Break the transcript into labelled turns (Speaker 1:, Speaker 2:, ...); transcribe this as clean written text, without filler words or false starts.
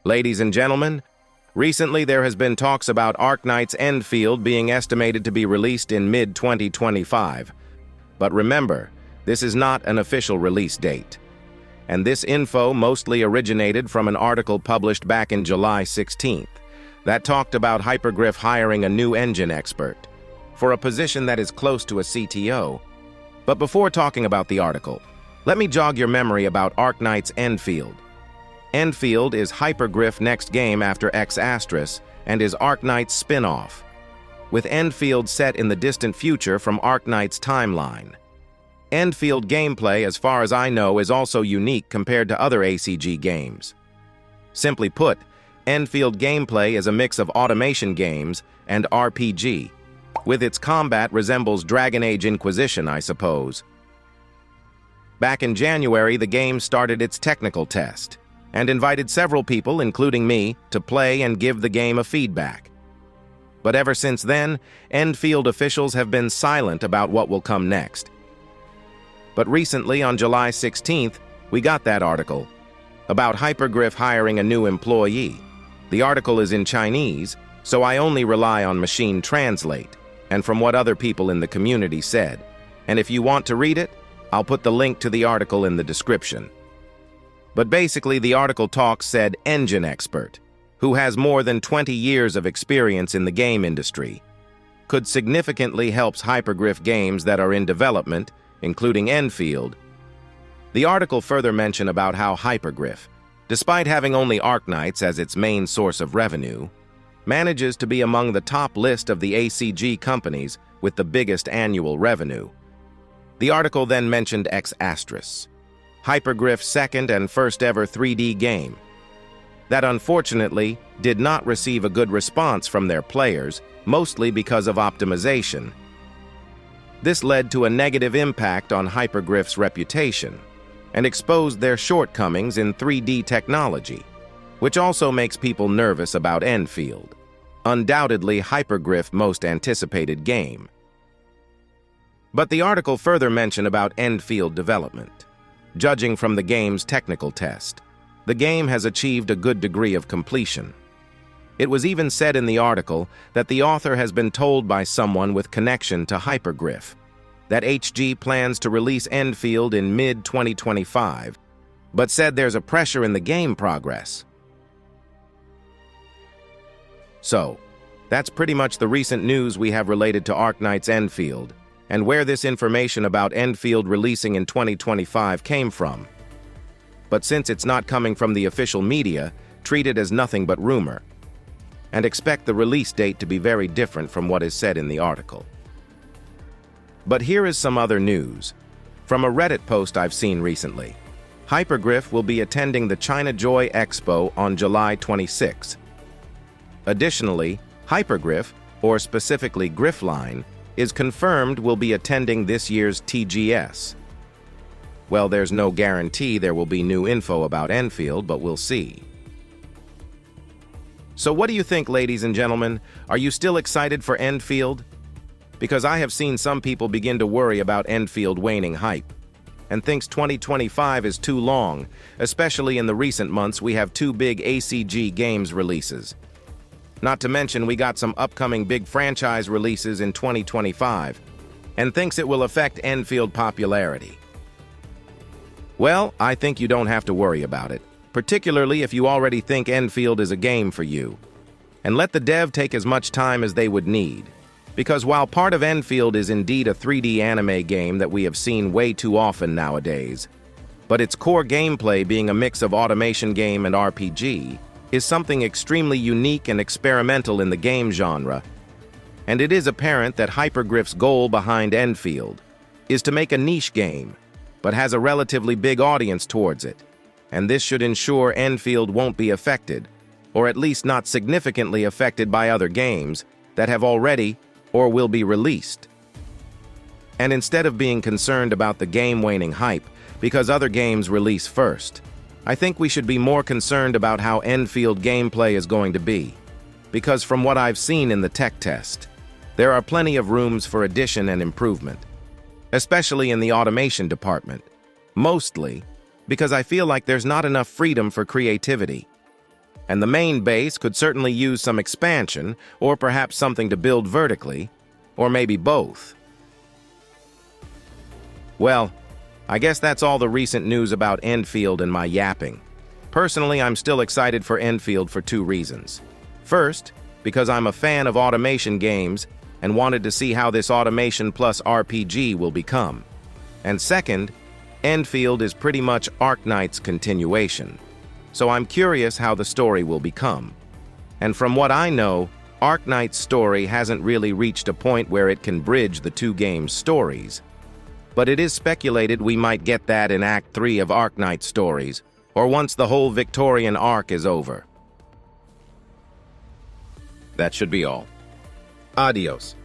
Speaker 1: Ladies and gentlemen, recently there has been talks about Arknights Enfield being estimated to be released in mid-2025. But remember, this is not an official release date. And this info mostly originated from an article published back in July 16th that talked about Hypergriff hiring a new engine expert for a position that is close to a CTO. But before talking about the article, let me jog your memory about Arknights Enfield. Enfield is Hypergriff next game after X** and is Arknights spin-off, with Enfield set in the distant future from Arknights timeline. Enfield gameplay, as far as I know, is also unique compared to other ACG games. Simply put, Enfield gameplay is a mix of automation games and RPG, with its combat resembles Dragon Age Inquisition, I suppose. Back in January, the game started its technical test and invited several people, including me, to play and give the game a feedback. But ever since then, Enfield officials have been silent about what will come next. But recently, on July 16th, we got that article about Hypergriff hiring a new employee. The article is in Chinese, so I only rely on machine translate and from what other people in the community said. And if you want to read it, I'll put the link to the article in the description. But basically, the article said engine expert, who has more than 20 years of experience in the game industry, could significantly help Hypergriff games that are in development, including Enfield. The article further mentioned about how Hypergriff, despite having only Arknights as its main source of revenue, manages to be among the top list of the ACG companies with the biggest annual revenue. The article then mentioned X**, Hypergriff's second and first ever 3D game, that unfortunately did not receive a good response from their players, mostly because of optimization. This led to a negative impact on Hypergriff's reputation and exposed their shortcomings in 3D technology, which also makes people nervous about Enfield, undoubtedly Hypergriff's most anticipated game. But the article further mentioned about Enfield development. Judging from the game's technical test, the game has achieved a good degree of completion. It was even said in the article that the author has been told by someone with connection to Hypergriff that HG plans to release Enfield in mid-2025, but said there's a pressure in the game progress. So, that's pretty much the recent news we have related to Arknights Enfield, and where this information about Enfield releasing in 2025 came from. But since it's not coming from the official media, treat it as nothing but rumor, and expect the release date to be very different from what is said in the article. But here is some other news. From a Reddit post I've seen recently, Hypergriff will be attending the Chinajoy Expo on July 26. Additionally, Hypergriff, or specifically Griffline, is confirmed will be attending this year's TGS. Well, there's no guarantee there will be new info about Enfield, but we'll see. So what do you think, ladies and gentlemen? Are you still excited for Enfield? Because I have seen some people begin to worry about Enfield waning hype, and thinks 2025 is too long, especially in the recent months we have two big ACG games releases. Not to mention we got some upcoming big franchise releases in 2025, and thinks it will affect Enfield popularity. Well, I think you don't have to worry about it, particularly if you already think Enfield is a game for you. And let the dev take as much time as they would need. Because while part of Enfield is indeed a 3D anime game that we have seen way too often nowadays, but its core gameplay being a mix of automation game and RPG is something extremely unique and experimental in the game genre. And it is apparent that Hypergriff's goal behind Enfield is to make a niche game, but has a relatively big audience towards it. And this should ensure Enfield won't be affected, or at least not significantly affected by other games that have already or will be released. And instead of being concerned about the game waning hype because other games release first, I think we should be more concerned about how Enfield gameplay is going to be. Because from what I've seen in the tech test, there are plenty of rooms for addition and improvement, especially in the automation department, mostly because I feel like there's not enough freedom for creativity. and the main base could certainly use some expansion, or perhaps something to build vertically, or maybe both. Well, I guess that's all the recent news about Enfield and my yapping. Personally, I'm still excited for Enfield for two reasons. First, because I'm a fan of automation games and wanted to see how this automation plus RPG will become. And second, Enfield is pretty much Arknights' continuation, so I'm curious how the story will become. And from what I know, Arknights' story hasn't really reached a point where it can bridge the two games' stories. But it is speculated we might get that in Act 3 of Arknights Stories, or once the whole Victorian arc is over. That should be all. Adios.